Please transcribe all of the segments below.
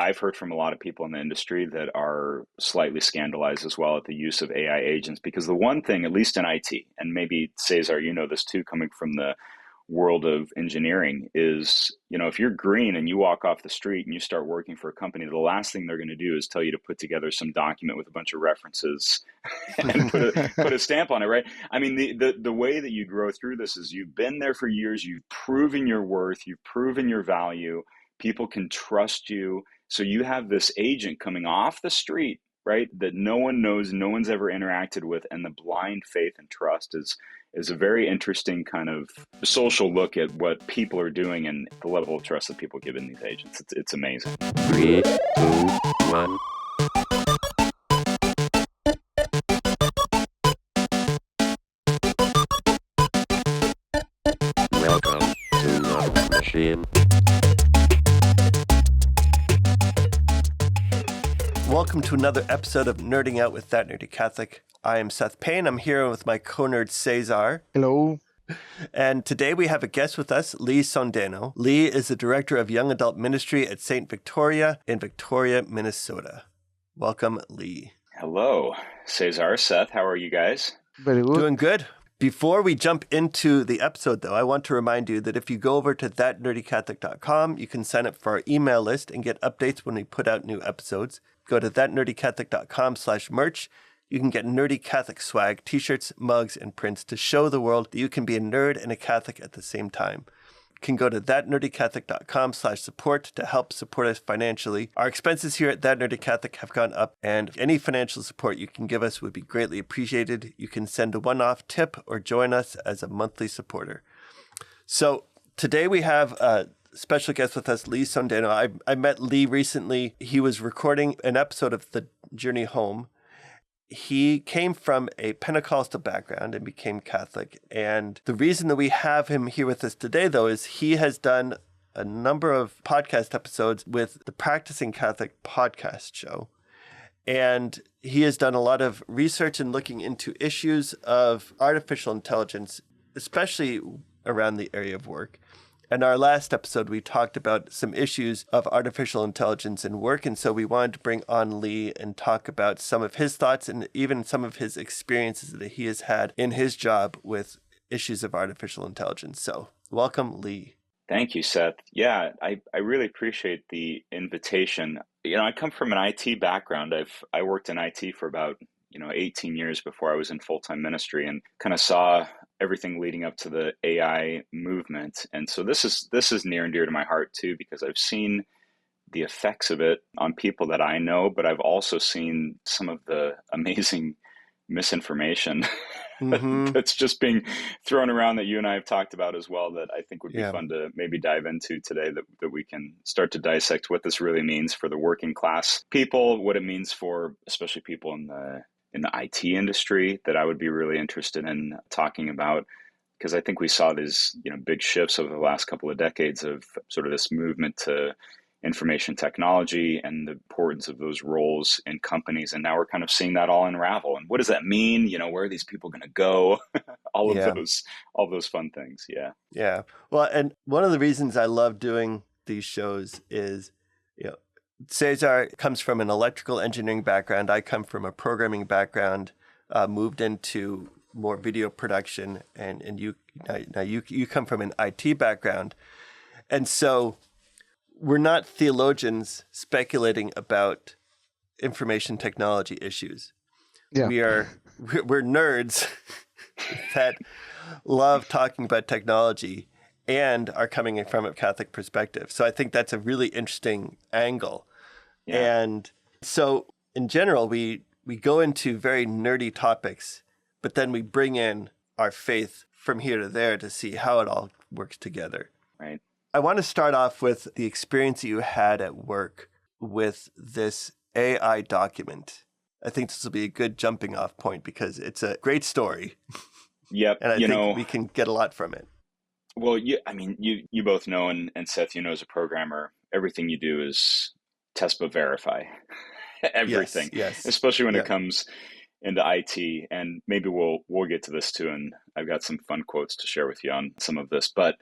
I've heard from a lot of people in the industry that are slightly scandalized as well at the use of AI agents, because the one thing, at least in IT, and maybe Cesar, you know this too, coming from the world of engineering, is, if you're green and you walk off the street and you start working for a company, the last thing they're going to do is tell you to put together some document with a bunch of references and put a stamp on it, right? I mean, the way that you grow through this is you've been there for years, you've proven your worth, you've proven your value, people can trust you. So you have this agent coming off the street, right, that no one knows, no one's ever interacted with, and the blind faith and trust is a very interesting kind of social look at what people are doing and the level of trust that people give in these agents. It's amazing. 3, 2, 1. Welcome to Love Machine. Welcome to another episode of Nerding Out with That Nerdy Catholic. I am Seth Paine. I'm here with my co-nerd Cesar. Hello. And today we have a guest with us, Lee Sondeno. Lee is the Director of Young Adult Ministry at St. Victoria in Victoria, Minnesota. Welcome, Lee. Hello, Cesar, Seth. How are you guys? Very good. Doing good. Before we jump into the episode, though, I want to remind you that if you go over to thatnerdycatholic.com, you can sign up for our email list and get updates when we put out new episodes. Go to thatnerdycatholic.com/merch. You can get nerdy Catholic swag, t-shirts, mugs, and prints to show the world that you can be a nerd and a Catholic at the same time. You can go to thatnerdycatholic.com/support to help support us financially. Our expenses here at That Nerdy Catholic have gone up, and any financial support you can give us would be greatly appreciated. You can send a one-off tip or join us as a monthly supporter. So today we have a special guest with us, Lee Sondeno. I met Lee recently. He was recording an episode of The Journey Home. He came from a Pentecostal background and became Catholic. And the reason that we have him here with us today, though, is he has done a number of podcast episodes with the Practicing Catholic podcast show. And he has done a lot of research and looking into issues of artificial intelligence, especially around the area of work. In our last episode, we talked about some issues of artificial intelligence in work, and so we wanted to bring on Lee and talk about some of his thoughts and even some of his experiences that he has had in his job with issues of artificial intelligence. So welcome, Lee. Thank you, Seth. Yeah, I really appreciate the invitation. I come from an IT background. I worked in IT for about 18 years before I was in full-time ministry, and kind of saw everything leading up to the AI movement. And so this is near and dear to my heart too, because I've seen the effects of it on people that I know, but I've also seen some of the amazing misinformation that's just being thrown around that you and I have talked about as well, that I think would be fun to maybe dive into today, that we can start to dissect what this really means for the working class people, what it means for especially people in the IT industry, that I would be really interested in talking about, because I think we saw these big shifts over the last couple of decades of sort of this movement to information technology and the importance of those roles in companies, and now we're kind of seeing that all unravel. And what does that mean? Where are these people going to go? all of those fun things. Yeah. Well, and one of the reasons I love doing these shows is, Cesar comes from an electrical engineering background. I come from a programming background, moved into more video production, and you come from an IT background. And so we're not theologians speculating about information technology issues. Yeah. We're nerds that love talking about technology and are coming from a Catholic perspective. So I think that's a really interesting angle. Yeah. And so in general, we go into very nerdy topics, but then we bring in our faith from here to there to see how it all works together. Right. I want to start off with the experience that you had at work with this AI document. I think this will be a good jumping off point because it's a great story. Yep. And I think we can get a lot from it. Well, you both know, and Seth, as a programmer, everything you do is test but verify. Everything. Yes. Especially when it comes into IT. And maybe we'll get to this too. And I've got some fun quotes to share with you on some of this. But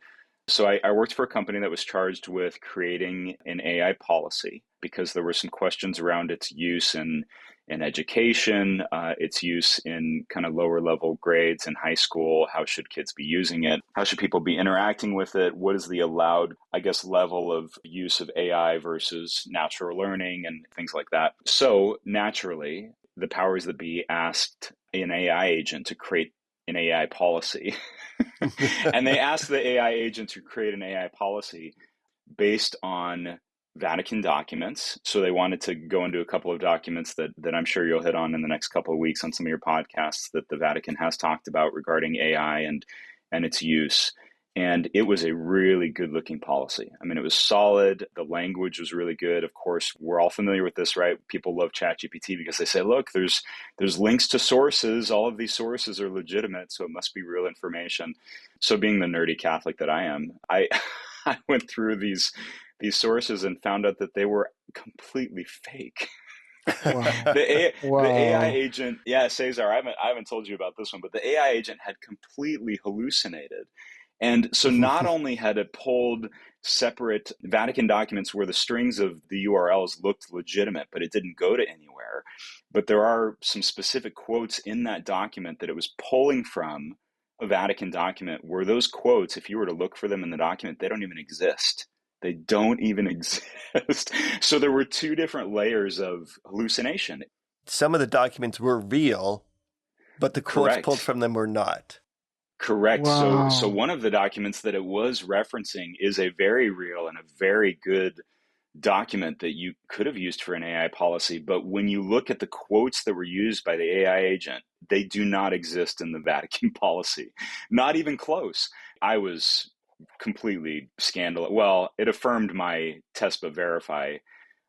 So I worked for a company that was charged with creating an AI policy because there were some questions around its use in education, its use in kind of lower level grades in high school. How should kids be using it? How should people be interacting with it? What is the allowed, I guess, level of use of AI versus natural learning and things like that? So naturally, the powers that be asked an AI agent to create an AI policy. And they asked the AI agent to create an AI policy based on Vatican documents. So they wanted to go into a couple of documents that I'm sure you'll hit on in the next couple of weeks on some of your podcasts that the Vatican has talked about regarding AI and its use. And it was a really good looking policy. I mean, it was solid. The language was really good. Of course, we're all familiar with this, right? People love ChatGPT because they say, look, there's links to sources. All of these sources are legitimate, so it must be real information. So being the nerdy Catholic that I am, I I went through these sources and found out that they were completely fake. Wow. The AI Wow. agent, yeah, Cesar, I haven't told you about this one, but the AI agent had completely hallucinated. And so not only had it pulled separate Vatican documents where the strings of the URLs looked legitimate, but it didn't go to anywhere, but there are some specific quotes in that document that it was pulling from a Vatican document where those quotes, if you were to look for them in the document, they don't even exist. They don't even exist. So there were two different layers of hallucination. Some of the documents were real, but the quotes pulled Correct. from them were not. Correct. So Wow. one of the documents that it was referencing is a very real and a very good document that you could have used for an AI policy. But when you look at the quotes that were used by the AI agent, they do not exist in the Vatican policy. Not even close. I was completely scandalous. Well, it affirmed my test but verify.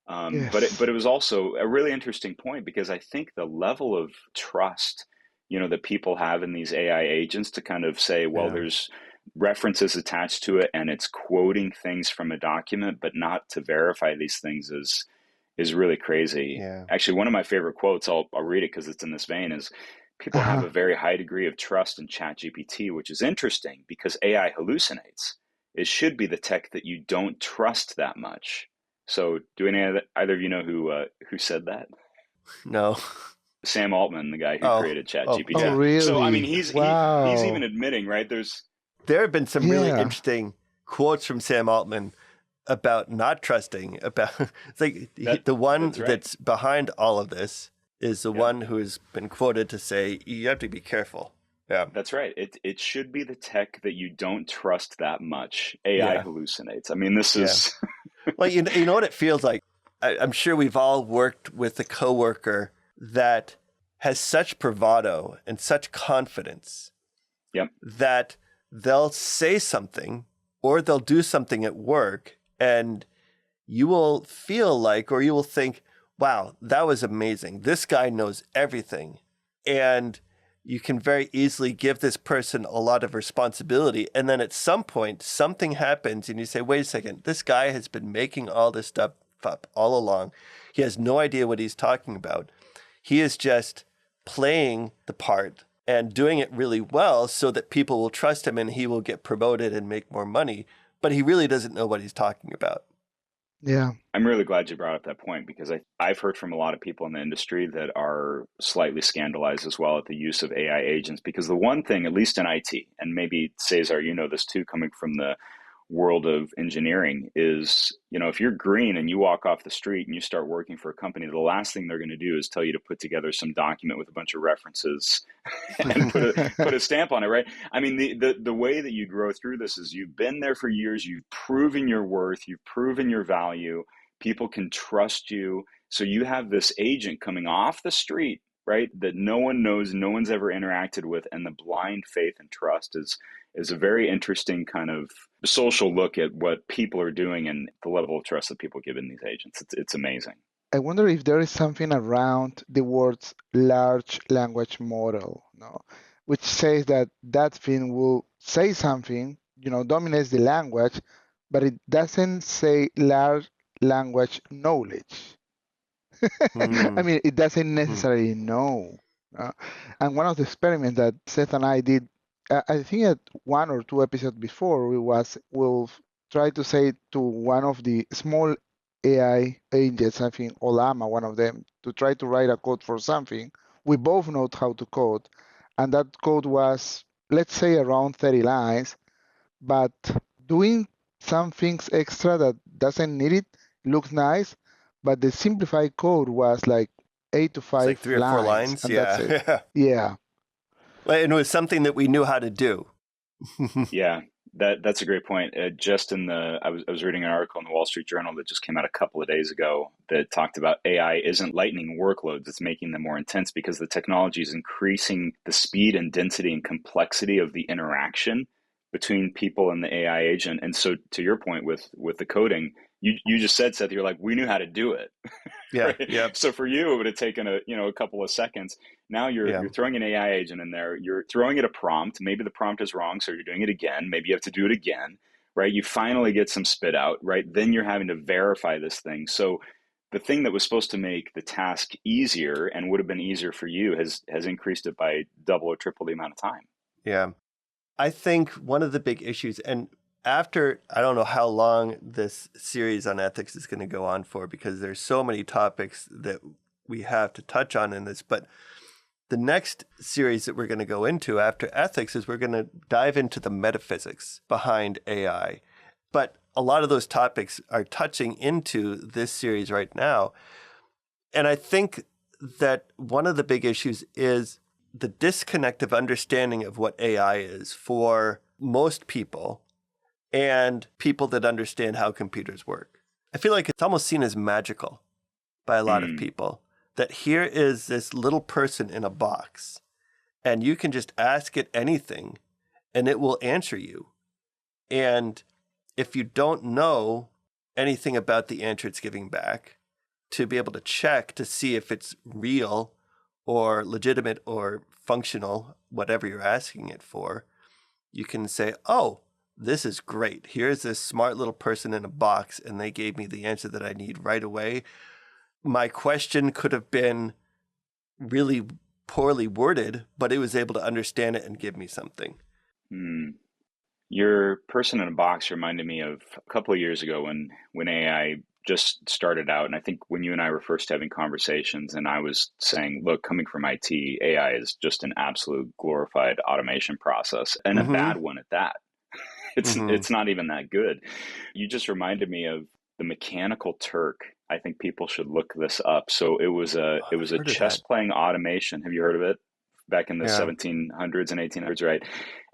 But Yes. it was also a really interesting point because I think the level of trust, that people have in these AI agents to kind of say, well, Yeah. there's references attached to it and it's quoting things from a document, but not to verify these things is really crazy. Yeah. Actually, one of my favorite quotes, I'll read it because it's in this vein, is people have Uh-huh. a very high degree of trust in ChatGPT, which is interesting because AI hallucinates. It should be the tech that you don't trust that much. So, do either of you know who said that? No. Sam Altman, the guy who Oh. created Oh, Oh, ChatGPT. yeah. So, I mean, really? he's even Wow. admitting, right? There's There have been some really Yeah. interesting quotes from Sam Altman about not trusting. About it's like the one that's right. that's behind all of this is the Yeah, one who has been quoted to say, "You have to be careful." Yeah. that's right. It should be the tech that you don't trust that much. AI Yeah. hallucinates. I mean, this Yeah. is Well, you know what it feels like? I'm sure we've all worked with a coworker that has such bravado and such confidence yep. that they'll say something or they'll do something at work and you will feel like, or you will think, wow, that was amazing. This guy knows everything. And you can very easily give this person a lot of responsibility. And then at some point, something happens and you say, wait a second, this guy has been making all this stuff up all along. He has no idea what he's talking about. He is just playing the part and doing it really well so that people will trust him and he will get promoted and make more money. But he really doesn't know what he's talking about. Yeah. I'm really glad you brought up that point because I've heard from a lot of people in the industry that are slightly scandalized as well at the use of AI agents. Because the one thing, at least in IT, and maybe Cesar, you know this too, coming from the world of engineering, is if you're green and you walk off the street and you start working for a company, the last thing they're going to do is tell you to put together some document with a bunch of references and put a stamp on it, right? I mean, the way that you grow through this is you've been there for years, you've proven your worth, you've proven your value, people can trust you. So you have this agent coming off the street, right, that no one knows, no one's ever interacted with, and the blind faith and trust is a very interesting kind of social look at what people are doing and the level of trust that people give in these agents. It's amazing. I wonder if there is something around the words large language model, no, which says that that thing will say something, dominates the language, but it doesn't say large language knowledge. I Hmm. mean, it doesn't Hmm. necessarily know. uh, and one of the experiments that Seth and I did I think at 1 or 2 episodes before we'll try to say to one of the small AI agents, I think Olama, one of them, to try to write a code for something. We both know how to code, and that code was, let's say, around 30 lines, but doing some things extra that doesn't need it looks nice, but the simplified code was like eight to It's like five 3 or 4 lines. lines, and that's it. Yeah. Yeah. And it was something that we knew how to do. Yeah, that's a great point. Just in the I was reading an article in the Wall Street Journal that just came out a couple of days ago that talked about AI isn't lightening workloads, it's making them more intense because the technology is increasing the speed and density and complexity of the interaction between people and the AI agent. And so to your point with the coding, you just said, Seth, you're like, we knew how to do it. Yeah. Right? Yep. So for you, it would have taken a couple of seconds. Now Yeah. you're throwing an AI agent in there. You're throwing it a prompt. Maybe the prompt is wrong, so you're doing it again. Maybe you have to do it again, right? You finally get some spit out, right? Then you're having to verify this thing. So the thing that was supposed to make the task easier and would have been easier for you has increased it by double or triple the amount of time. Yeah. I think one of the big issues, and after, I don't know how long this series on ethics is going to go on for, because there's so many topics that we have to touch on in this, but the next series that we're going to go into after ethics is we're going to dive into the metaphysics behind AI. But a lot of those topics are touching into this series right now. And I think that one of the big issues is the disconnect of understanding of what AI is for most people and people that understand how computers work. I feel like it's almost seen as magical by a lot of people, that here is this little person in a box and you can just ask it anything and it will answer you. And if you don't know anything about the answer it's giving back, to be able to check to see if it's real or legitimate or functional, whatever you're asking it for, you can say, oh, this is great. Here's this smart little person in a box, and they gave me the answer that I need right away. My question could have been really poorly worded, but it was able to understand it and give me something. Your person in a box reminded me of a couple of years ago when AI just started out. And I think when you and I were first having conversations and I was saying, look, coming from IT, AI is just an absolute glorified automation process and a bad one at that. It's not even that good. You just reminded me of the Mechanical Turk. I think people should look this up. So it was a chess playing automation. Have you heard of it? Back in the 1700s and 1800s, right?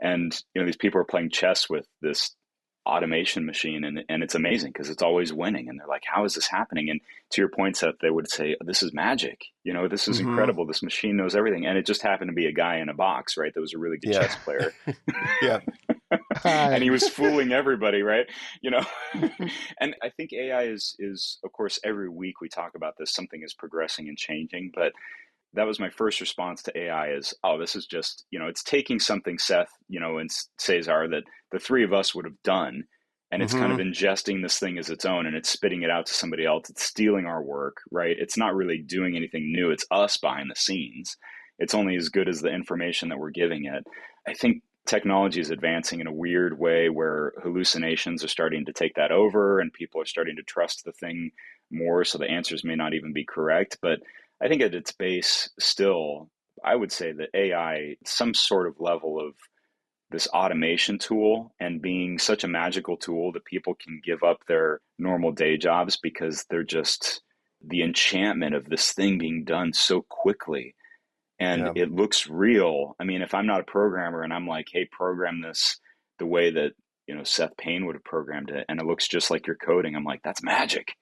And these people are playing chess with this automation machine, and it's amazing because it's always winning. And they're like, "How is this happening?" And to your point, Seth, they would say, "This is magic. This is incredible. This machine knows everything." And it just happened to be a guy in a box, right? That was a really good chess player. Yeah. And he was fooling everybody, right? And I think AI is of course every week we talk about this, something is progressing and changing, but that was my first response to AI is, oh, this is just, it's taking something, Seth, and Cesar, that the three of us would have done, and it's kind of ingesting this thing as its own, and it's spitting it out to somebody else. It's stealing our work, right? It's not really doing anything new. It's us behind the scenes. It's only as good as the information that we're giving it. I think technology is advancing in a weird way where hallucinations are starting to take that over, and people are starting to trust the thing more, so the answers may not even be correct. But I think at its base, still, I would say that AI, some sort of level of this automation tool and being such a magical tool that people can give up their normal day jobs because they're just the enchantment of this thing being done so quickly. And it looks real. I mean, if I'm not a programmer and I'm like, hey, program this the way that, Seth Paine would have programmed it, and it looks just like you're coding, I'm like, that's magic.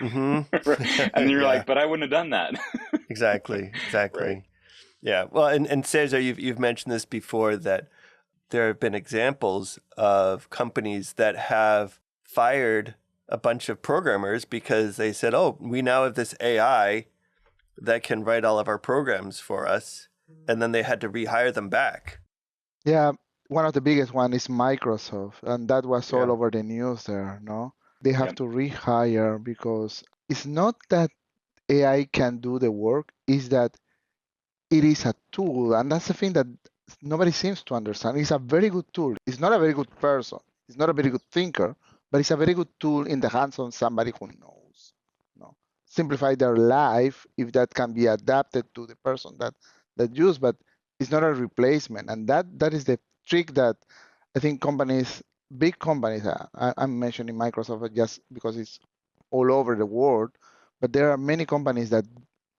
And then you're like, but I wouldn't have done that. Exactly. Right. Yeah. Well, and Cesar, you've mentioned this before, that there have been examples of companies that have fired a bunch of programmers because they said, oh, we now have this AI that can write all of our programs for us. And then they had to rehire them back. Yeah, one of the biggest one is Microsoft, and that was all over the news there, no? They have to rehire because it's not that AI can do the work, it's that it is a tool. And that's the thing that nobody seems to understand. It's a very good tool. It's not a very good person. It's not a very good thinker, but it's a very good tool in the hands of somebody who knows. No, simplify their life if that can be adapted to the person that use, but it's not a replacement. And that is the trick that I think companies, big companies, I'm mentioning Microsoft just because it's all over the world, but there are many companies that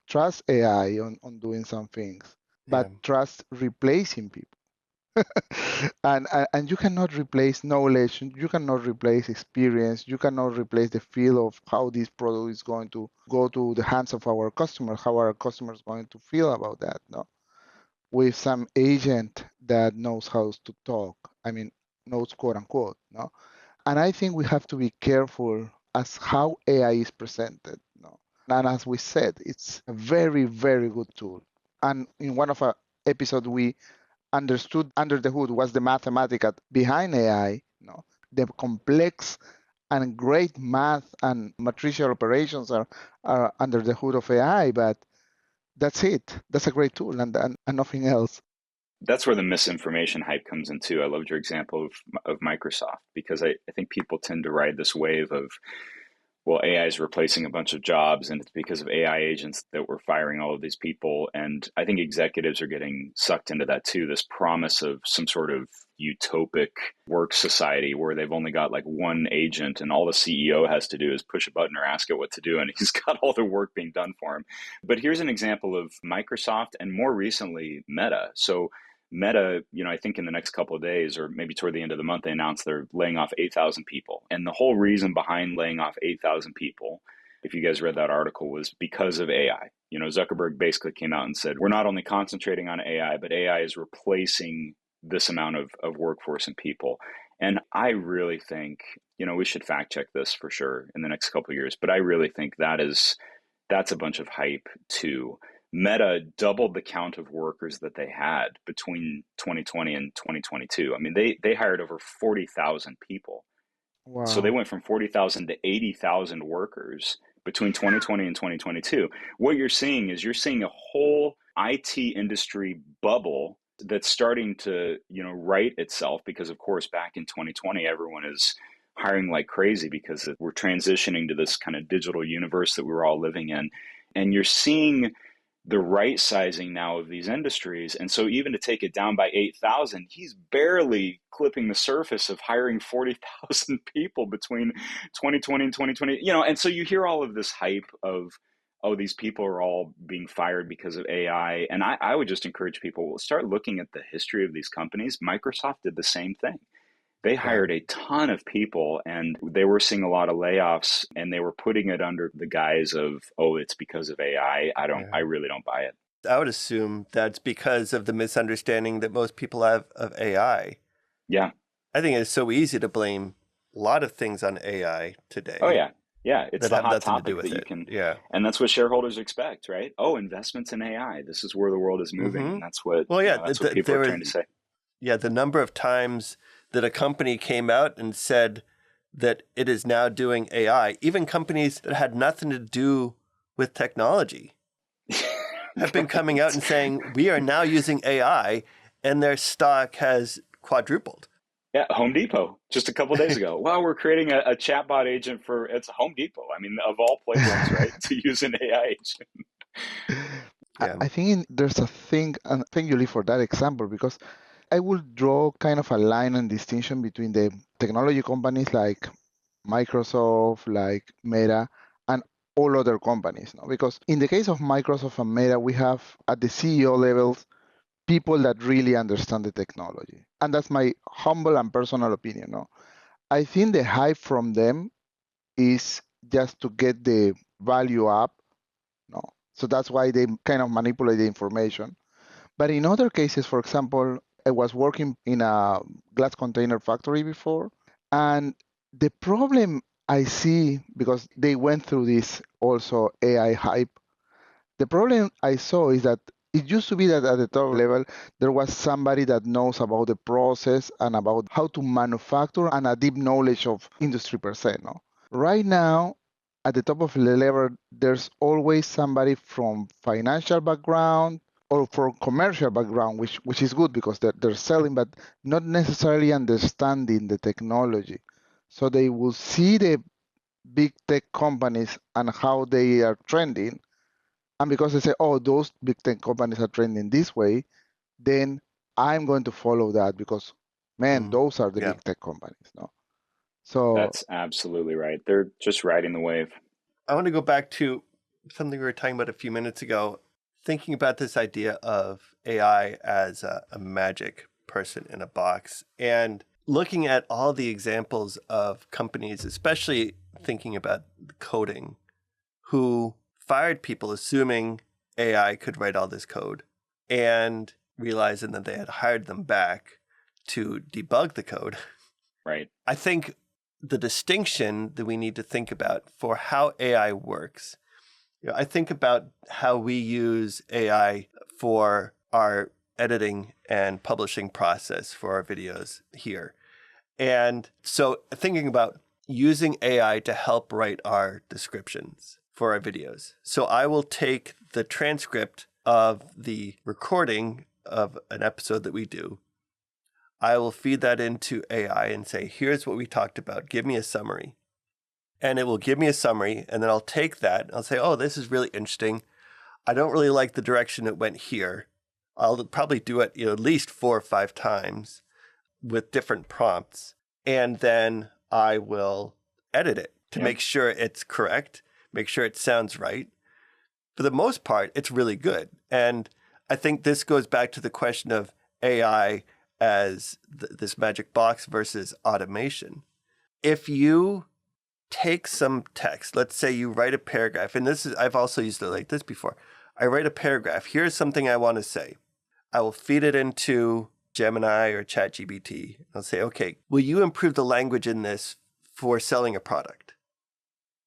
trust AI on doing some things, Yeah. but trust replacing people. And you cannot replace knowledge, you cannot replace experience, you cannot replace the feel of how this product is going to go to the hands of our customers, how our customers going to feel about that, no? With some agent that knows how to talk, I mean, knows quote unquote, no? And I think we have to be careful as how AI is presented, no? And as we said, it's a very, very good tool. And in one of our episodes, we understood under the hood what's the mathematics behind AI, the complex and great math and matricial operations are under the hood of AI, but that's it. That's a great tool and nothing else. That's where the misinformation hype comes in too. I loved your example of Microsoft, because I think people tend to ride this wave of, well, AI is replacing a bunch of jobs and it's because of AI agents that we're firing all of these people. And I think executives are getting sucked into that too. This promise of some sort of utopic work society where they've only got like one agent and all the CEO has to do is push a button or ask it what to do. And he's got all the work being done for him. But here's an example of Microsoft and more recently Meta. So Meta, I think in the next couple of days or maybe toward the end of the month, they announced they're laying off 8,000 people. And the whole reason behind laying off 8,000 people, if you guys read that article, was because of AI. Zuckerberg basically came out and said, we're not only concentrating on AI, but AI is replacing this amount of workforce and people. And I really think, we should fact check this for sure in the next couple of years, but I really think that's a bunch of hype too. Meta doubled the count of workers that they had between 2020 and 2022. I mean, they hired over 40,000 people. So they Wow. went from 40,000 to 80,000 workers between 2020 and 2022. What you're seeing is a whole IT industry bubble that's starting to, right itself, because of course back in 2020 everyone is hiring like crazy because we're transitioning to this kind of digital universe that we were all living in. And you're seeing the right sizing now of these industries. And so even to take it down by 8,000, he's barely clipping the surface of hiring 40,000 people between 2020 and 2020. And so you hear all of this hype of, oh, these people are all being fired because of AI. And I would just encourage people, start looking at the history of these companies. Microsoft did the same thing. They Yeah. hired a ton of people and they were seeing a lot of layoffs, and they were putting it under the guise of, oh, it's because of AI. I Yeah. really don't buy it. I would assume that's because of the misunderstanding that most people have of AI. Yeah. I think it's so easy to blame a lot of things on AI Oh, today yeah. Yeah. It's that the have hot nothing to do topic with that you it. can, Yeah. and that's what shareholders expect, right? Oh, investments in AI. This is where the world is moving. Mm-hmm. And that's what, Well, yeah, that's what people are trying to say. the number of times that a company came out and said that it is now doing AI, even companies that had nothing to do with technology have been coming out and saying, we are now using AI, and their stock has quadrupled. Yeah, Home Depot just a couple of days ago. Well, we're creating a chatbot agent for it's Home Depot. I mean, of all places, right, to use an AI agent. Yeah. I think there's a thing, and thank you, Lee, for that example, because I will draw kind of a line and distinction between the technology companies like Microsoft, like Meta, and all other companies. No? Because in the case of Microsoft and Meta, we have at the CEO levels people that really understand the technology. And that's my humble and personal opinion. No? I think the hype from them is just to get the value up. No? So that's why they kind of manipulate the information. But in other cases, for example, I was working in a glass container factory before, and the problem I see, because they went through this also AI hype, the problem I saw is that it used to be that at the top level, there was somebody that knows about the process and about how to manufacture and a deep knowledge of industry per se. No? Right now, at the top of the level, there's always somebody from financial background, or for commercial background, which is good because they're selling, but not necessarily understanding the technology. So they will see the big tech companies and how they are trending, and because they say, oh, those big tech companies are trending this way, then I'm going to follow that because, man, Mm, those are the yeah. big tech companies, no? So That's absolutely right. They're just riding the wave. I want to go back to something we were talking about a few minutes ago, thinking about this idea of AI as a magic person in a box and looking at all the examples of companies, especially thinking about coding, who fired people assuming AI could write all this code and realizing that they had hired them back to debug the code. Right. I think the distinction that we need to think about for how AI works, I think about how we use AI for our editing and publishing process for our videos here. And so thinking about using AI to help write our descriptions for our videos. So I will take the transcript of the recording of an episode that we do. I will feed that into AI and say, here's what we talked about. Give me a summary. And it will give me a summary. And then I'll take that. And I'll say, oh, this is really interesting. I don't really like the direction it went here. I'll probably do it at least 4 or 5 times with different prompts. And then I will edit it to make sure it's correct, make sure it sounds right. For the most part, it's really good. And I think this goes back to the question of AI as this magic box versus automation. If you take some text, let's say you write a paragraph, and I've also used it like this before. I write a paragraph. Here's something I want to say. I will feed it into Gemini or ChatGPT. I'll say, okay, will you improve the language in this for selling a product?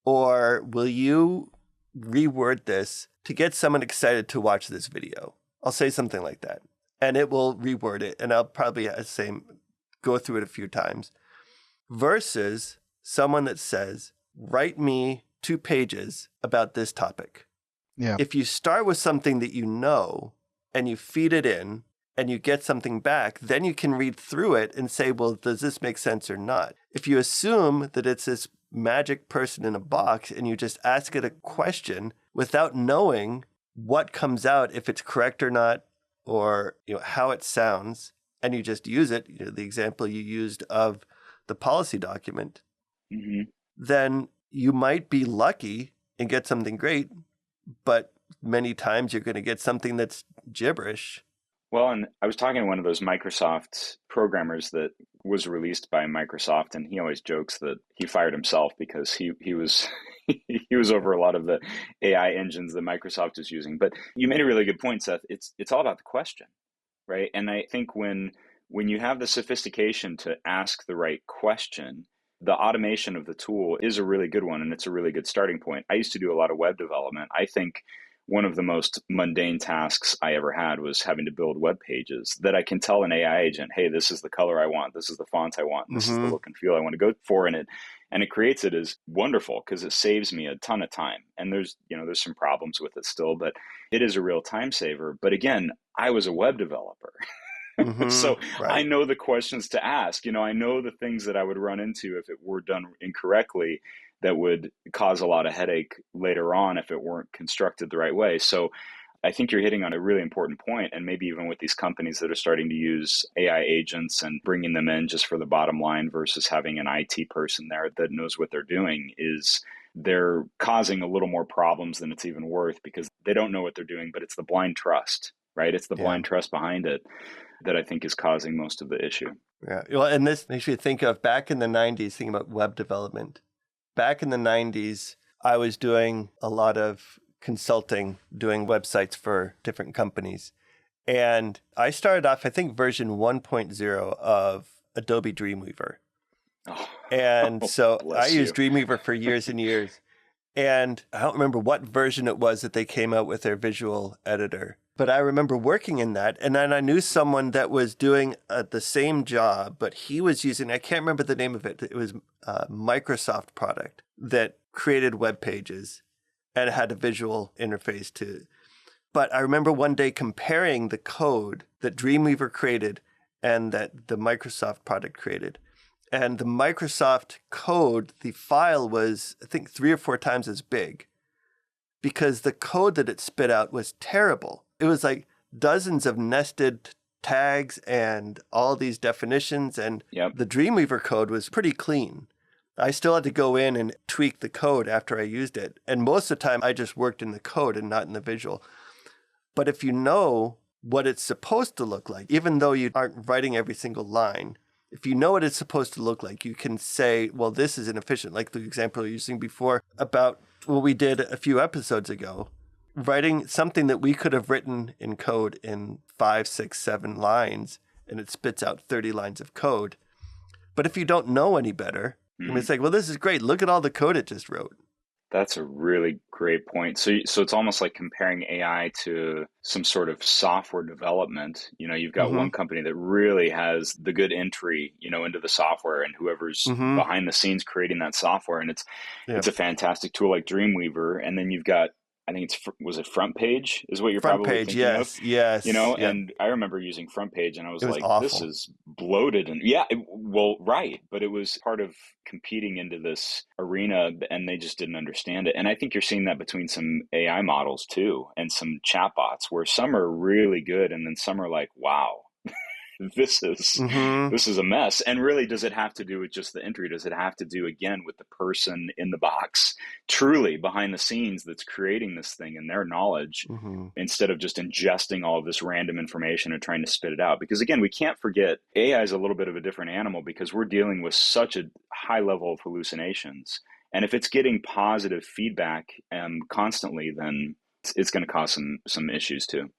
Or will you reword this to get someone excited to watch this video? I'll say something like that. And it will reword it, and I'll probably go through it a few times. Versus someone that says, write me 2 pages about this topic. yeah, If you start with something that you know, and you feed it in, and you get something back, then you can read through it and say, well, does this make sense or not? If you assume that it's this magic person in a box, and you just ask it a question without knowing what comes out, if it's correct or not, or how it sounds, and you just use it, the example you used of the policy document, then you might be lucky and get something great, but many times you're going to get something that's gibberish. Well, and I was talking to one of those Microsoft programmers that was released by Microsoft, and he always jokes that he fired himself because he was he was over a lot of the AI engines that Microsoft is using. But you made a really good point, Seth. It's all about the question, right? And I think when you have the sophistication to ask the right question, the automation of the tool is a really good one, and it's a really good starting point. I used to do a lot of web development. I think one of the most mundane tasks I ever had was having to build web pages that I can tell an AI agent, hey, this is the color I want, this is the font I want, this is the look and feel I want to go for, and it creates it is wonderful because it saves me a ton of time. And there's some problems with it still, but it is a real time saver. But again, I was a web developer. So Right. I know the questions to ask. I know the things that I would run into if it were done incorrectly that would cause a lot of headache later on if it weren't constructed the right way. So I think you're hitting on a really important point, and maybe even with these companies that are starting to use AI agents and bringing them in just for the bottom line versus having an IT person there that knows what they're doing, is they're causing a little more problems than it's even worth because they don't know what they're doing, but it's the blind trust, right? It's the blind trust behind it that I think is causing most of the issue. Yeah. Well, and this makes me think of back in the 90s, thinking about web development. Back in the 90s, I was doing a lot of consulting, doing websites for different companies. And I started off, I think, version 1.0 of Adobe Dreamweaver. And so I used Dreamweaver for years and years. And I don't remember what version it was that they came out with their visual editor. But I remember working in that. And then I knew someone that was doing the same job, but he was using, I can't remember the name of it. It was a Microsoft product that created web pages and had a visual interface to. But I remember one day comparing the code that Dreamweaver created and that the Microsoft product created. And the Microsoft code, the file was, I think, 3 or 4 times as big because the code that it spit out was terrible. It was like dozens of nested tags and all these definitions. And Yep. the Dreamweaver code was pretty clean. I still had to go in and tweak the code after I used it. And most of the time, I just worked in the code and not in the visual. But if you know what it's supposed to look like, even though you aren't writing every single line, if you know what it's supposed to look like, you can say, well, this is inefficient. Like the example you're using before about what we did a few episodes ago, writing something that we could have written in code in 5, 6, 7 lines, and it spits out 30 lines of code. But if you don't know any better, it's like, well, this is great. Look at all the code it just wrote. That's a really great point. So it's almost like comparing AI to some sort of software development. You've got one company that really has the good entry, into the software, and whoever's behind the scenes creating that software, and it's a fantastic tool like Dreamweaver. And then you've got, I think was it Front Page is what you're Front probably Page, thinking yes, of? yes. Yep. And I remember using Front Page, and I was It was like, awful. this is bloated. And well, right. But it was part of competing into this arena, and they just didn't understand it. And I think you're seeing that between some AI models too, and some chatbots, where some are really good, and then some are like, wow. This is a mess. And really, does it have to do with just the entry? Does it have to do, again, with the person in the box, truly behind the scenes, that's creating this thing and their knowledge, instead of just ingesting all of this random information and trying to spit it out? Because again, we can't forget AI is a little bit of a different animal, because we're dealing with such a high level of hallucinations. And if it's getting positive feedback constantly, then it's going to cause some issues too.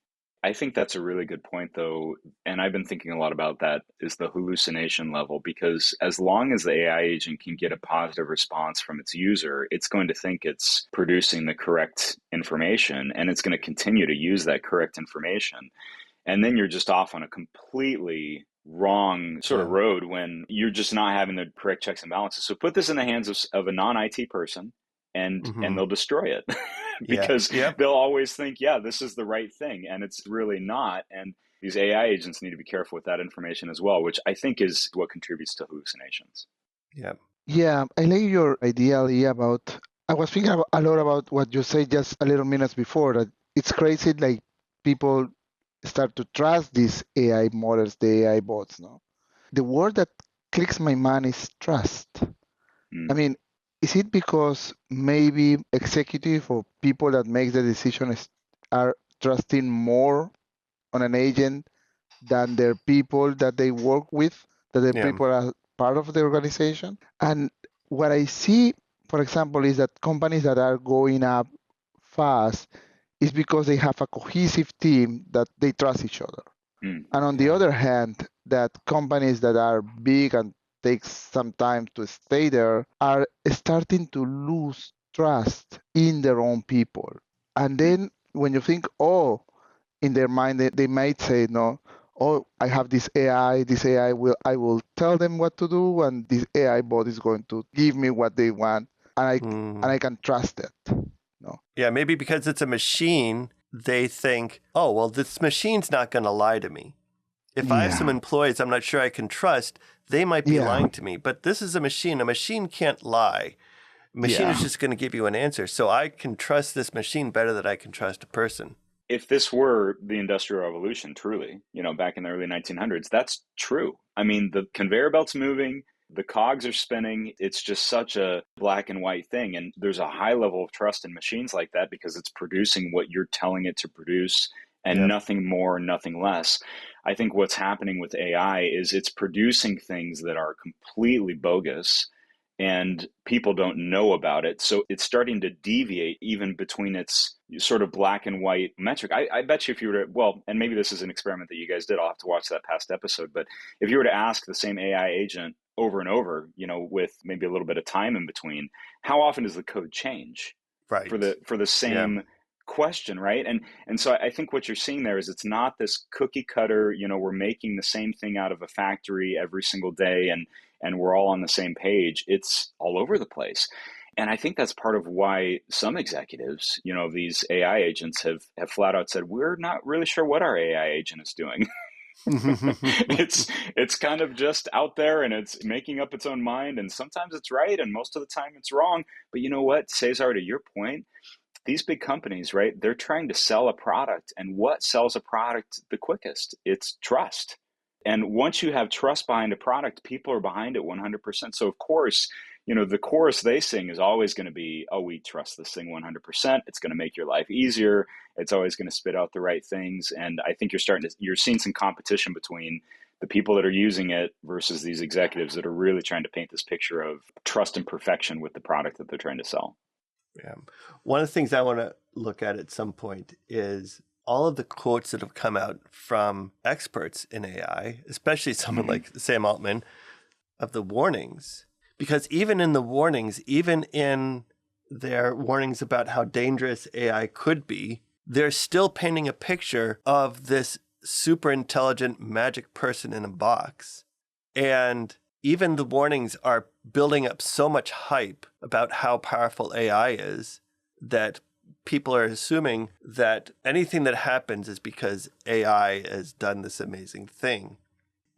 I think that's a really good point, though, and I've been thinking a lot about that, is the hallucination level, because as long as the AI agent can get a positive response from its user, it's going to think it's producing the correct information, and it's going to continue to use that correct information. And then you're just off on a completely wrong sort of road when you're just not having the correct checks and balances. So put this in the hands of a non-IT person, and they'll destroy it. Because they'll always think, this is the right thing, and it's really not. And these AI agents need to be careful with that information as well, which I think is what contributes to hallucinations. Yeah, I like your idea, Lee, about, I was thinking a lot about what you said just a little minutes before, that it's crazy, like people start to trust these AI models, the AI bots, no? The word that clicks my mind is trust. I mean, is it because maybe executive or people that make the decisions are trusting more on an agent than their people that they work with, that the people are part of the organization? And what I see, for example, is that companies that are going up fast is because they have a cohesive team that they trust each other. And on the other hand, that companies that are big and takes some time to stay there are starting to lose trust in their own people. And then when you think, in their mind, they might say, no, I have this AI, I will tell them what to do, and this AI bot is going to give me what they want, and I can trust it. No. Yeah, maybe because it's a machine, they think, oh, well, this machine's not going to lie to me. If I have some employees I'm not sure I can trust, they might be lying to me. But this is a machine. A machine can't lie. A machine is just going to give you an answer. So I can trust this machine better than I can trust a person. If this were the Industrial Revolution, truly, back in the early 1900s, that's true. I mean, the conveyor belt's moving, the cogs are spinning. It's just such a black and white thing. And there's a high level of trust in machines like that, because it's producing what you're telling it to produce, and nothing more, nothing less. I think what's happening with AI is it's producing things that are completely bogus, and people don't know about it. So it's starting to deviate even between its sort of black and white metric. I bet you if you were to, and maybe this is an experiment that you guys did, I'll have to watch that past episode, but if you were to ask the same AI agent over and over, with maybe a little bit of time in between, how often does the code change for the same question, right? And so I think what you're seeing there is it's not this cookie cutter, we're making the same thing out of a factory every single day, and we're all on the same page. It's all over the place. And I think that's part of why some executives, these AI agents have flat out said, we're not really sure what our AI agent is doing. It's kind of just out there and it's making up its own mind, and sometimes it's right and most of the time it's wrong. But you know what, Cesar, to your point, these big companies, right, they're trying to sell a product, and what sells a product the quickest? It's trust. And once you have trust behind a product, people are behind it 100%. So of course, the chorus they sing is always going to be, oh, we trust this thing 100%. It's going to make your life easier. It's always going to spit out the right things. And I think you're seeing some competition between the people that are using it versus these executives that are really trying to paint this picture of trust and perfection with the product that they're trying to sell. Yeah. One of the things I want to look at some point is all of the quotes that have come out from experts in AI, especially someone like Sam Altman, of the warnings. Because even in the warnings, even in their warnings about how dangerous AI could be, they're still painting a picture of this super intelligent magic person in a box. And even the warnings are building up so much hype about how powerful AI is that people are assuming that anything that happens is because AI has done this amazing thing.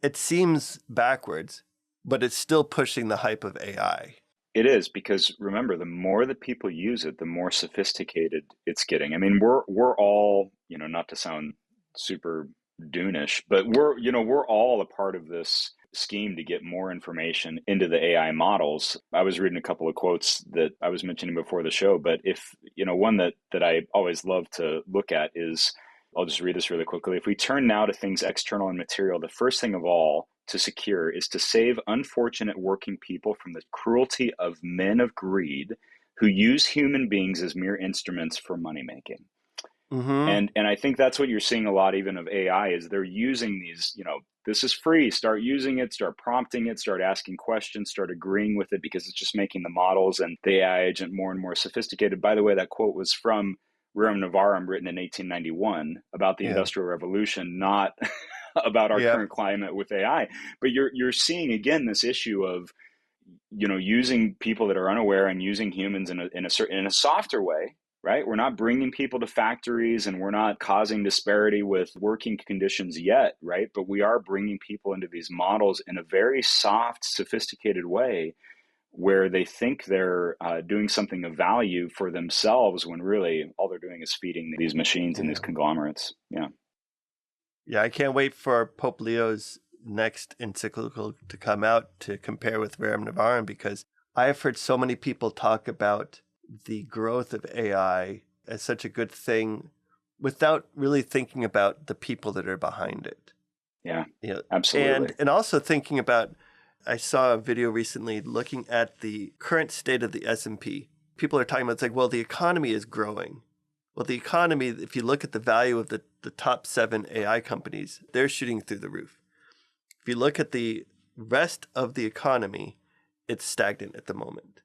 It seems backwards, but it's still pushing the hype of AI. It is, because remember, the more that people use it, the more sophisticated it's getting. I mean, we're all, not to sound super Dune-ish, but we're all a part of this scheme to get more information into the AI models. I was reading a couple of quotes that I was mentioning before the show, but if, one that I always love to look at is, I'll just read this really quickly. If we turn now to things external and material, the first thing of all to secure is to save unfortunate working people from the cruelty of men of greed who use human beings as mere instruments for money making. Mm-hmm. And I think that's what you're seeing a lot even of AI is they're using these, this is free, start using it, start prompting it, start asking questions, start agreeing with it, because it's just making the models and the AI agent more and more sophisticated. By the way, that quote was from Rerum Novarum, written in 1891 about the Industrial Revolution, not about our current climate with AI. But you're seeing again this issue of, using people that are unaware and using humans in a softer way. Right? We're not bringing people to factories and we're not causing disparity with working conditions yet, right? But we are bringing people into these models in a very soft, sophisticated way where they think they're doing something of value for themselves when really all they're doing is feeding these machines and these conglomerates. Yeah. Yeah, I can't wait for Pope Leo's next encyclical to come out to compare with Rerum Novarum, because I've heard so many people talk about the growth of AI as such a good thing without really thinking about the people that are behind it. Yeah, absolutely. And also thinking about, I saw a video recently looking at the current state of the S&P. People are talking about, it's like, well, the economy is growing. Well, the economy, if you look at the value of the top 7 AI companies, they're shooting through the roof. If you look at the rest of the economy, it's stagnant at the moment.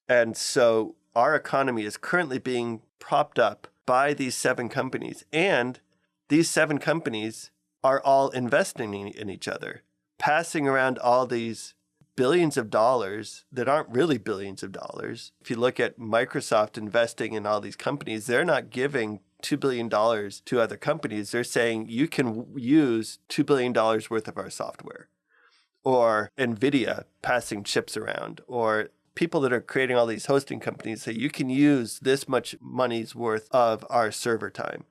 And so our economy is currently being propped up by these 7 companies. And these 7 companies are all investing in each other, passing around all these billions of dollars that aren't really billions of dollars. If you look at Microsoft investing in all these companies, they're not giving $2 billion to other companies. They're saying you can use $2 billion worth of our software. Or NVIDIA passing chips around, or people that are creating all these hosting companies say you can use this much money's worth of our server time.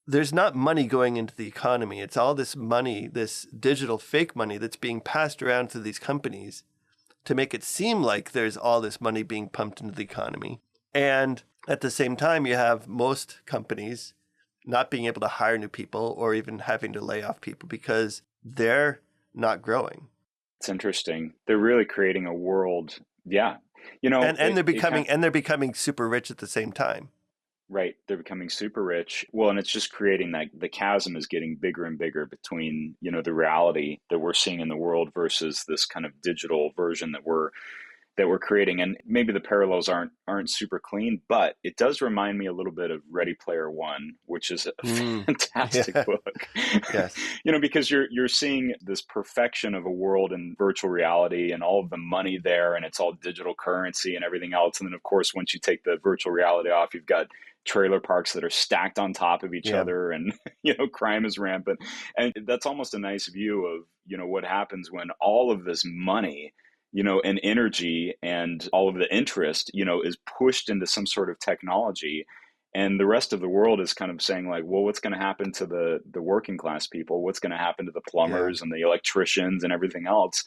There's not money going into the economy. It's all this money, this digital fake money that's being passed around to these companies to make it seem like there's all this money being pumped into the economy. And at the same time, you have most companies not being able to hire new people or even having to lay off people because they're not growing. It's interesting. They're really creating a world. Yeah. And they're becoming super rich at the same time. Right. They're becoming super rich. Well, and it's just creating that the chasm is getting bigger and bigger between, the reality that we're seeing in the world versus this kind of digital version that we're that we're creating. And maybe the parallels aren't super clean, but it does remind me a little bit of Ready Player One, which is a fantastic Yeah. book. Yes. Because you're seeing this perfection of a world in virtual reality and all of the money there, and it's all digital currency and everything else. And then of course, once you take the virtual reality off, you've got trailer parks that are stacked on top of each Yeah. other, and crime is rampant. And that's almost a nice view of what happens when all of this money, and energy and all of the interest, is pushed into some sort of technology. And the rest of the world is kind of saying like, well, what's going to happen to the working class people? What's going to happen to the Yeah. plumbers and the electricians and everything else?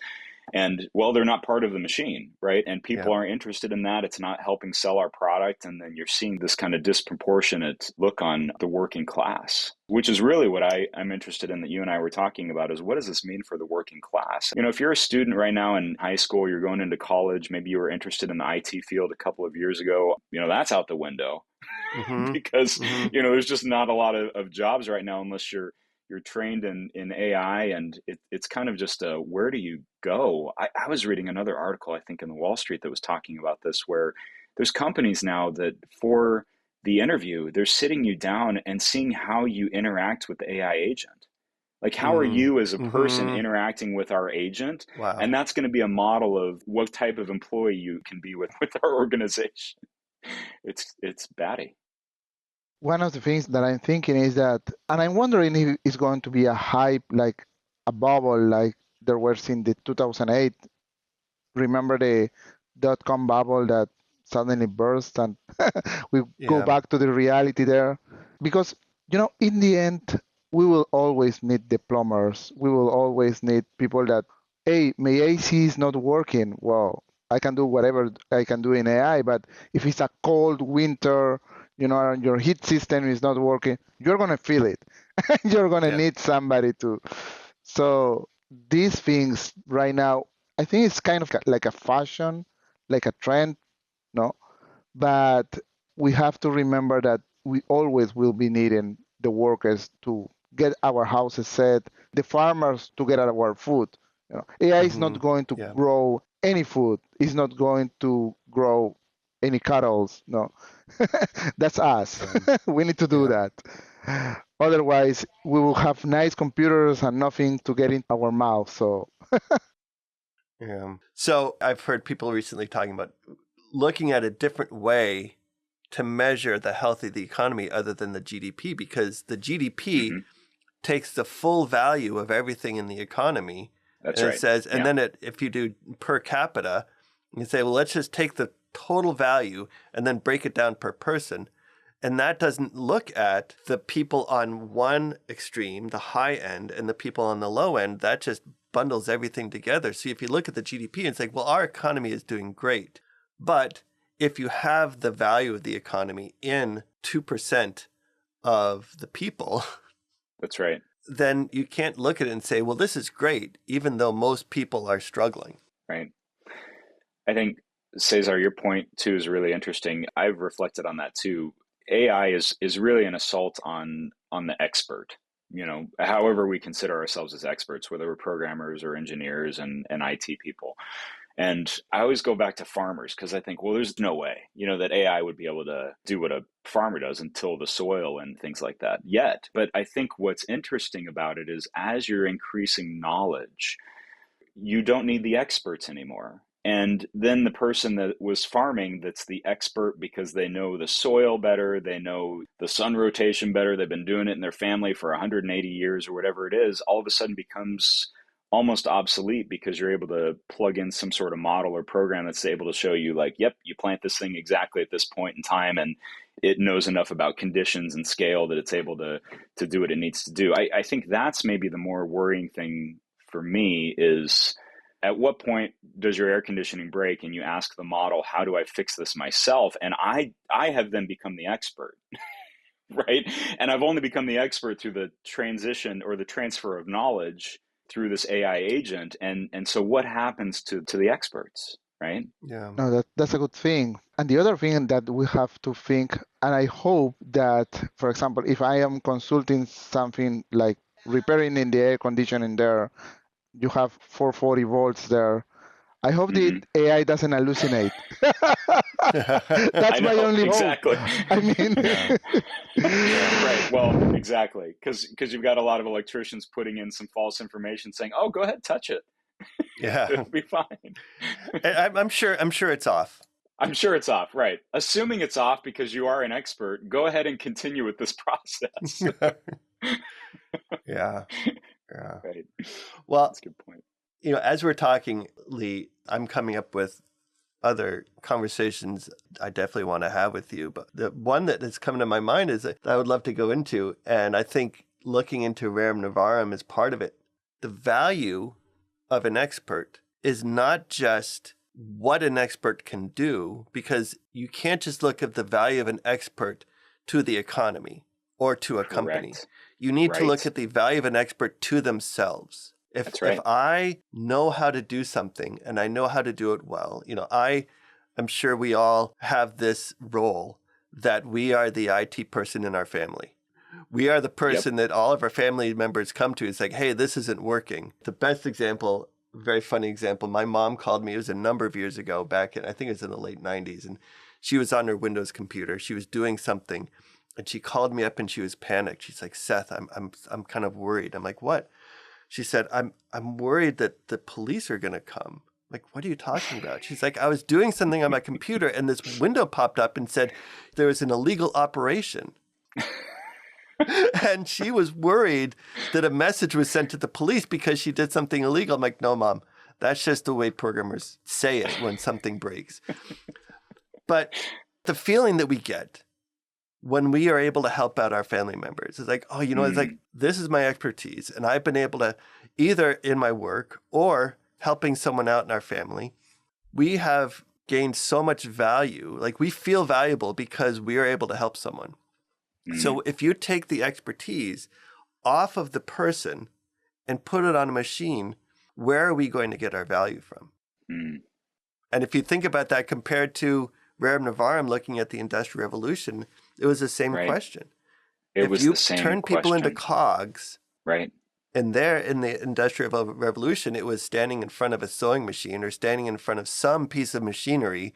And well, they're not part of the machine, right? And people Yeah. aren't interested in that. It's not helping sell our product. And then you're seeing this kind of disproportionate look on the working class, which is really what I'm interested in, that you and I were talking about, is what does this mean for the working class? If you're a student right now in high school, you're going into college, maybe you were interested in the IT field a couple of years ago, that's out the window. Because, there's just not a lot of jobs right now unless you're trained in AI, and it's kind of just where do you go? I was reading another article, I think in the Wall Street, that was talking about this, where there's companies now that for the interview, they're sitting you down and seeing how you interact with the AI agent. Like, how are you as a person interacting with our agent? And Wow. that's going to be a model of what type of employee you can be with our organization. It's batty. One of the things that I'm thinking is that, and I'm wondering if it's going to be a hype, like a bubble, like there was in the 2008. Remember the dot-com bubble that suddenly burst, and we go Yeah. back to the reality there? Because, in the end, we will always need the plumbers. We will always need people that, hey, my AC is not working. Well, I can do whatever I can do in AI, but if it's a cold winter, and your heat system is not working, you're going to feel it. You're going to Yeah. need somebody to. So these things right now, I think it's kind of like a fashion, like a trend, no? But we have to remember that we always will be needing the workers to get our houses set, the farmers to get our food. AI is not going to Yeah. grow any food. It's not going to grow any cattle. No, that's us. We need to do Yeah. that. Otherwise, we will have nice computers and nothing to get in our mouth. So Yeah. So I've heard people recently talking about looking at a different way to measure the health of the economy other than the GDP, because the GDP Mm-hmm. takes the full value of everything in the economy. That's And right. it says, and Yeah. then if you do per capita, you say, well, let's just take the total value and then break it down per person. And that doesn't look at the people on one extreme, the high end, and the people on the low end. That just bundles everything together. So if you look at the GDP and say, well, our economy is doing great. But if you have the value of the economy in 2% of the people, That's right. then you can't look at it and say, well, this is great, even though most people are struggling. Right. I think, Cesar, your point too is really interesting. I've reflected on that too. AI is really an assault on the expert. However we consider ourselves as experts, whether we're programmers or engineers and IT people. And I always go back to farmers, because I think, well, there's no way, that AI would be able to do what a farmer does and till the soil and things like that yet. But I think what's interesting about it is, as you're increasing knowledge, you don't need the experts anymore. And then the person that was farming, that's the expert because they know the soil better, they know the sun rotation better, they've been doing it in their family for 180 years or whatever it is, all of a sudden becomes almost obsolete, because you're able to plug in some sort of model or program that's able to show you like, yep, you plant this thing exactly at this point in time, and it knows enough about conditions and scale that it's able to do what it needs to do. I think that's maybe the more worrying thing for me, is at what point does your air conditioning break and you ask the model, how do I fix this myself? And I have then become the expert, right? And I've only become the expert through the transition or the transfer of knowledge through this AI agent. And so what happens to the experts, right? Yeah. no, that's a good thing. And the other thing that we have to think, and I hope that, for example, if I am consulting something like repairing in the air conditioning there, you have 440 volts there. I hope the Hmm. AI doesn't hallucinate. I That's my know, only hope. exactly. I mean, Yeah. Yeah. Right. Well, exactly. Because you've got a lot of electricians putting in some false information saying, "Oh, go ahead, touch it. Yeah. It'll be fine." I'm sure it's off. I'm sure it's off, right? Assuming it's off because you are an expert, go ahead and continue with this process. Yeah. Yeah. Right. Well, That's a good point. as we're talking, Lee, I'm coming up with other conversations I definitely want to have with you. But the one that has come to my mind is that I would love to go into, and I think looking into Rerum Novarum is part of it. The value of an expert is not just what an expert can do, because you can't just look at the value of an expert to the economy or to a company. Correct. You need to look Right. at the value of an expert to themselves. If That's if right. I know how to do something and I know how to do it well, I'm sure we all have this role that we are the IT person in our family. We are the Yep. person that all of our family members come to. It's like, hey, this isn't working. The best example, very funny example, my mom called me, it was a number of years ago, back in, I think it was in the late 90s, and she was on her Windows computer. She was doing something, and she called me up and she was panicked. She's like, Seth, I'm kind of worried. I'm like, what? She said, I'm worried that the police are going to come. I'm like, what are you talking about? She's like, I was doing something on my computer and this window popped up and said there was an illegal operation. And she was worried that a message was sent to the police because she did something illegal. I'm like, no, Mom, that's just the way programmers say it when something breaks. But the feeling that we get when we are able to help out our family members, it's like, oh, it's like, this is my expertise. And I've been able to, either in my work or helping someone out in our family, we have gained so much value. Like, we feel valuable because we are able to help someone. So if you take the expertise off of the person and put it on a machine, where are we going to get our value from? And if you think about that compared to Rerum Novarum looking at the Industrial Revolution, it was the same Right. question. It If was you the same turn people into question. cogs, Right. and there in the Industrial Revolution, it was standing in front of a sewing machine or standing in front of some piece of machinery,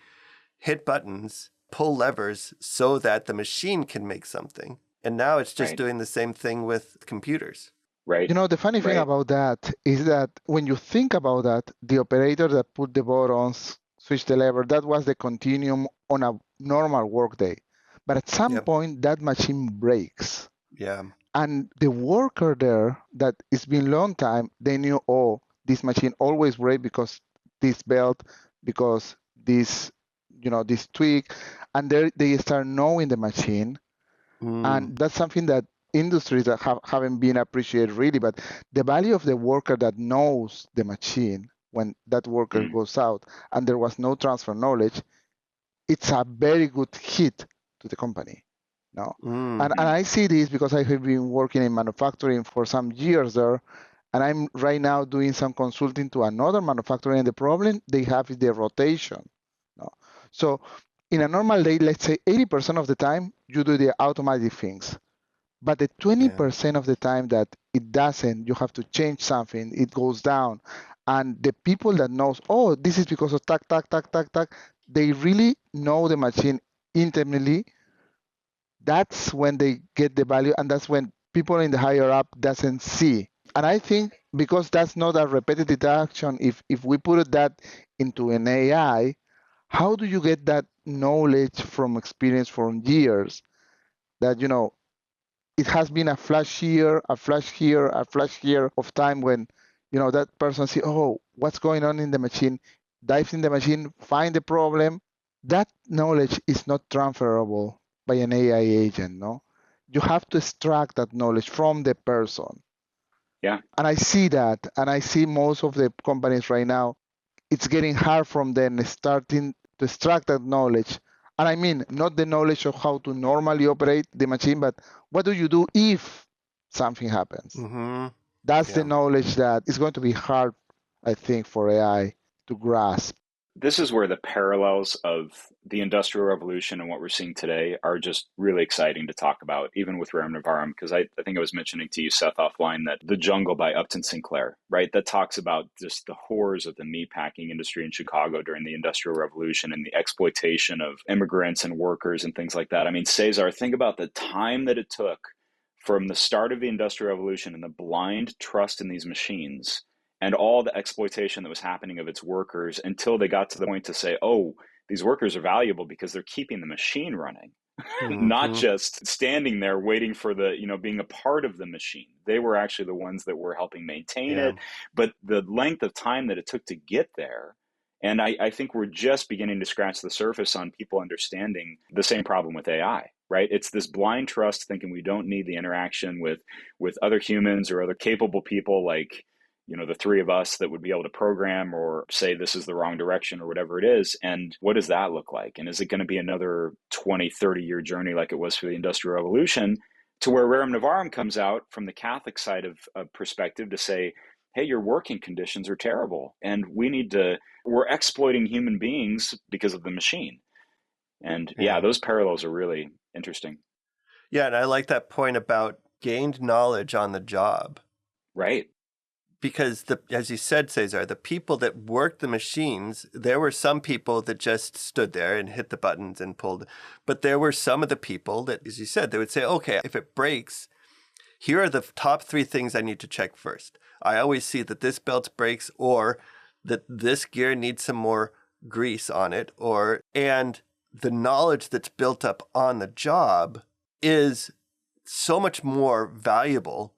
hit buttons, pull levers so that the machine can make something. And now it's just Right. doing the same thing with computers. Right. the funny thing Right. about that is that when you think about that, the operator that put the buttons, switch the lever, that was the continuum on a normal workday. But at some Yep. point, that machine breaks. Yeah. And the worker there that it's been long time, they knew, oh, this machine always break because this belt, because this, this tweak, and they start knowing the machine. And that's something that industries that haven't been appreciated really, but the value of the worker that knows the machine when that worker goes out and there was no transfer knowledge, it's a very good hit to the company. No. And I see this because I have been working in manufacturing for some years there, and I'm right now doing some consulting to another manufacturer, and the problem they have is the rotation. No. So in a normal day, let's say 80% of the time you do the automatic things. But the 20% of the time that it doesn't, you have to change something, it goes down. And the people that knows, oh, this is because of tack, tack, tack, tack, tack, they really know the machine intimately. That's when they get the value, and that's when people in the higher up doesn't see. And I think because that's not a repetitive action, if we put that into an AI, how do you get that knowledge from experience from years that, it has been a flash here, a flash here, a flash here of time when, that person see, oh, what's going on in the machine, dives in the machine, find the problem. That knowledge is not transferable by an AI agent, no? You have to extract that knowledge from the person. Yeah. And I see that, and I see most of the companies right now, it's getting hard from them starting to extract that knowledge. And I mean, not the knowledge of how to normally operate the machine, but what do you do if something happens? That's the knowledge that is going to be hard, I think, for AI to grasp. this is where the parallels of the Industrial Revolution and what we're seeing today are just really exciting to talk about, even with Ram Navaram, because I think I was mentioning to you, Seth, offline, that The Jungle by Upton Sinclair, right? That talks about just the horrors of the meatpacking industry in Chicago during the Industrial Revolution and the exploitation of immigrants and workers and things like that. I mean, Cesar, think about the time that it took from the start of the Industrial Revolution and the blind trust in these machines and all the exploitation that was happening of its workers until they got to the point to say, oh, these workers are valuable because they're keeping the machine running, not Mm-hmm. just standing there waiting for the, being a part of the machine. They were actually the ones that were helping maintain Yeah. it. But the length of time that it took to get there, and I think we're just beginning to scratch the surface on people understanding the same problem with AI, right? It's this blind trust thinking we don't need the interaction with other humans or other capable people like, the three of us that would be able to program or say this is the wrong direction or whatever it is. And what does that look like? And is it going to be another 20, 30-year journey like it was for the Industrial Revolution to where Rerum Novarum comes out from the Catholic side of perspective to say, hey, your working conditions are terrible and we're exploiting human beings because of the machine. And yeah, Yeah. those parallels are really interesting. Yeah, and I like that point about gained knowledge on the job. Right. Because as you said, Cesar, the people that worked the machines, there were some people that just stood there and hit the buttons and pulled. But there were some of the people that, as you said, they would say, okay, if it breaks, here are the top 3 things I need to check first. I always see that this belt breaks or that this gear needs some more grease on it, and the knowledge that's built up on the job is so much more valuable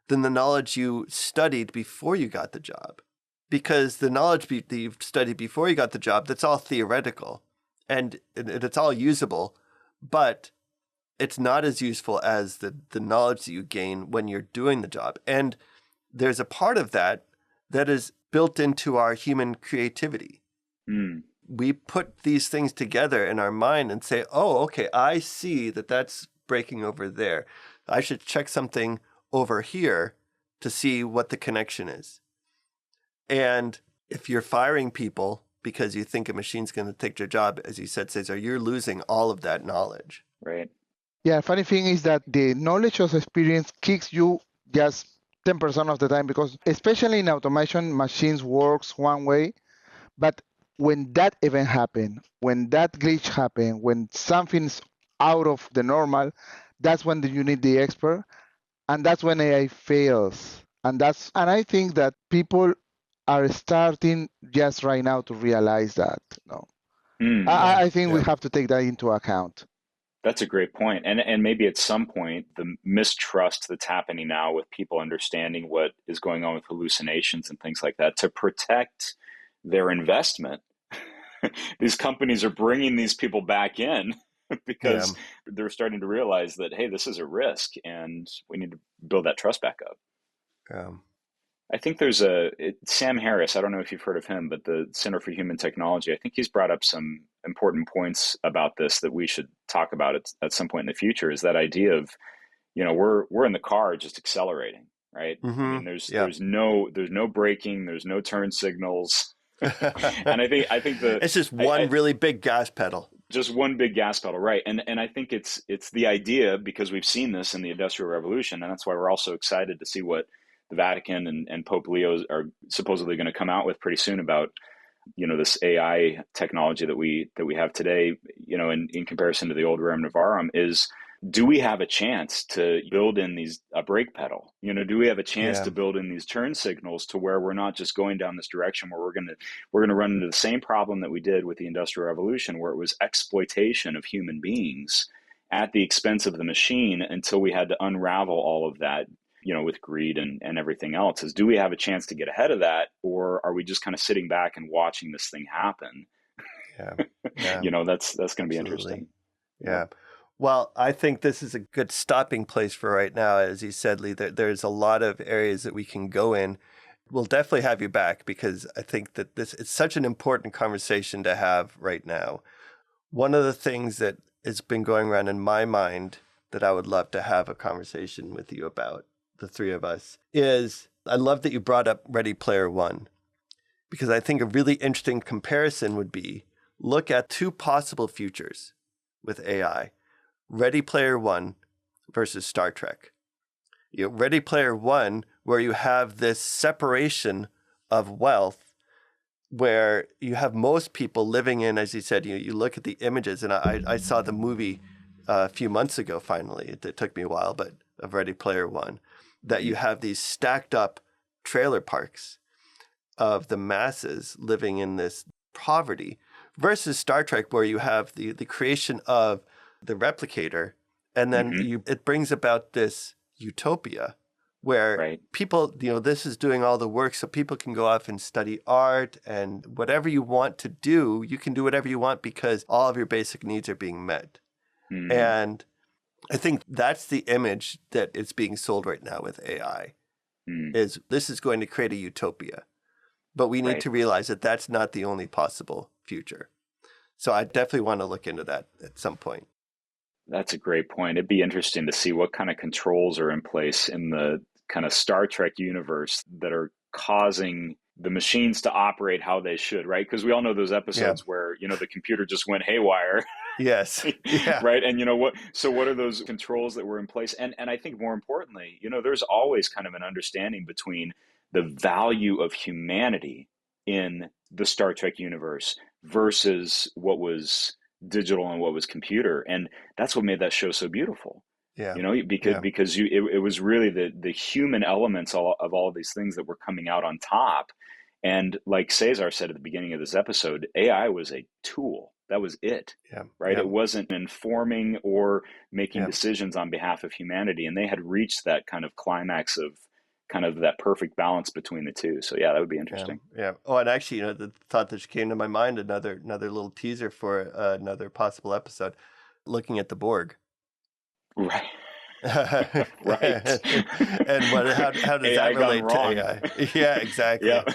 than the knowledge you studied before you got the job. Because the knowledge that you've studied before you got the job, that's all theoretical and it's all usable, but it's not as useful as the knowledge that you gain when you're doing the job. And there's a part of that is built into our human creativity. Mm. We put these things together in our mind and say, oh, okay, I see that that's breaking over there. I should check something over here to see what the connection is. And if you're firing people because you think a machine's going to take your job, as you said, Cesar, you're losing all of that knowledge. Right. Yeah, funny thing is that the knowledge of experience kicks you just 10% of the time because especially in automation, machines works one way, but when that event happen, when that glitch happen, when something's out of the normal, that's when you need the expert, and that's when AI fails. And I think that people are starting just right now to realize that. No, Yeah. I think we have to take that into account. That's a great point. And maybe at some point, the mistrust that's happening now with people understanding what is going on with hallucinations and things like that to protect their investment. These companies are bringing these people back in because they're starting to realize that, hey, this is a risk and we need to build that trust back up. I think there's Sam Harris, I don't know if you've heard of him, but the Center for Human Technology, I think he's brought up some important points about this that we should talk about at some point in the future, is that idea of, we're in the car just accelerating, right? Mm-hmm. I mean, there's no braking, there's no turn signals. And I think it's just one really big gas pedal. Just one big gas pedal, right? And I think it's the idea, because we've seen this in the Industrial Revolution, and that's why we're also excited to see what the Vatican and Pope Leo are supposedly going to come out with pretty soon about, this AI technology that we have today, in comparison to the old Rerum Novarum, is, do we have a chance to build in a brake pedal? Do we have a chance to build in these turn signals to where we're not just going down this direction where we're going to run into the same problem that we did with the Industrial Revolution, where it was exploitation of human beings at the expense of the machine until we had to unravel all of that, with greed and everything else. Is, do we have a chance to get ahead of that, or are we just kind of sitting back and watching this thing happen? Yeah. That's going to be interesting. Yeah. Well, I think this is a good stopping place for right now. As you said, Lee, there's a lot of areas that we can go in. We'll definitely have you back because I think that it's such an important conversation to have right now. One of the things that has been going around in my mind that I would love to have a conversation with you about, the three of us, is I love that you brought up Ready Player One, because I think a really interesting comparison would be look at two possible futures with AI. Ready Player One versus Star Trek. Ready Player One, where you have this separation of wealth, where you have most people living in, as you said, you look at the images, and I saw the movie a few months ago, finally. It took me a while, but of Ready Player One, that you have these stacked up trailer parks of the masses living in this poverty, versus Star Trek, where you have the creation of the replicator, and then it brings about this utopia where people, this is doing all the work, so people can go off and study art, and whatever you want to do, you can do whatever you want because all of your basic needs are being met. And I think that's the image that is being sold right now with AI, is this is going to create a utopia. But we need to realize that that's not the only possible future. So I definitely want to look into that at some point. That's a great point. It'd be interesting to see what kind of controls are in place in the kind of Star Trek universe that are causing the machines to operate how they should, right? Because we all know those episodes where, the computer just went haywire. Yes. Yeah. Right. And what are those controls that were in place? And I think more importantly, there's always kind of an understanding between the value of humanity in the Star Trek universe versus what was digital and what was computer. And that's what made that show so beautiful. Yeah. Because it was really the human elements of all of these things that were coming out on top. And like Cesar said at the beginning of this episode, AI was a tool. That was it. Yeah. Right. Yeah. It wasn't informing or making decisions on behalf of humanity. And they had reached that kind of climax of kind of that perfect balance between the two. So yeah, that would be interesting. Yeah. Oh, and actually, the thought that just came to my mind, another little teaser for another possible episode, looking at the Borg. Right. Right. And how does AI that relate to wrong. AI? Yeah, exactly. Yeah.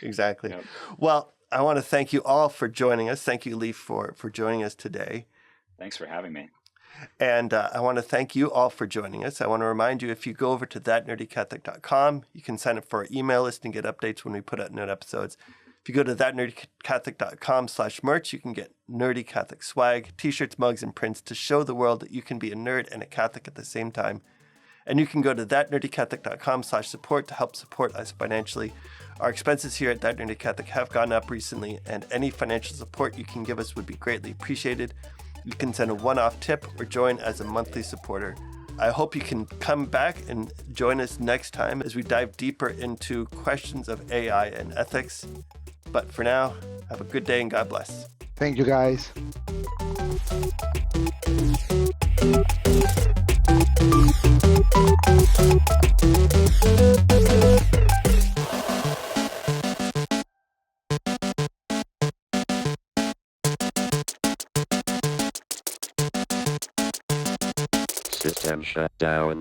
Exactly. Yep. Well, I want to thank you all for joining us. Thank you, Lee, for joining us today. Thanks for having me. And I want to thank you all for joining us. I want to remind you, if you go over to thatnerdycatholic.com, you can sign up for our email list and get updates when we put out new episodes. If you go to thatnerdycatholic.com/merch, you can get Nerdy Catholic swag, t-shirts, mugs, and prints to show the world that you can be a nerd and a Catholic at the same time. And you can go to thatnerdycatholic.com/support to help support us financially. Our expenses here at That Nerdy Catholic have gone up recently, and any financial support you can give us would be greatly appreciated. You can send a one-off tip or join as a monthly supporter. I hope you can come back and join us next time as we dive deeper into questions of AI and ethics. But for now, have a good day and God bless. Thank you, guys. System shut down.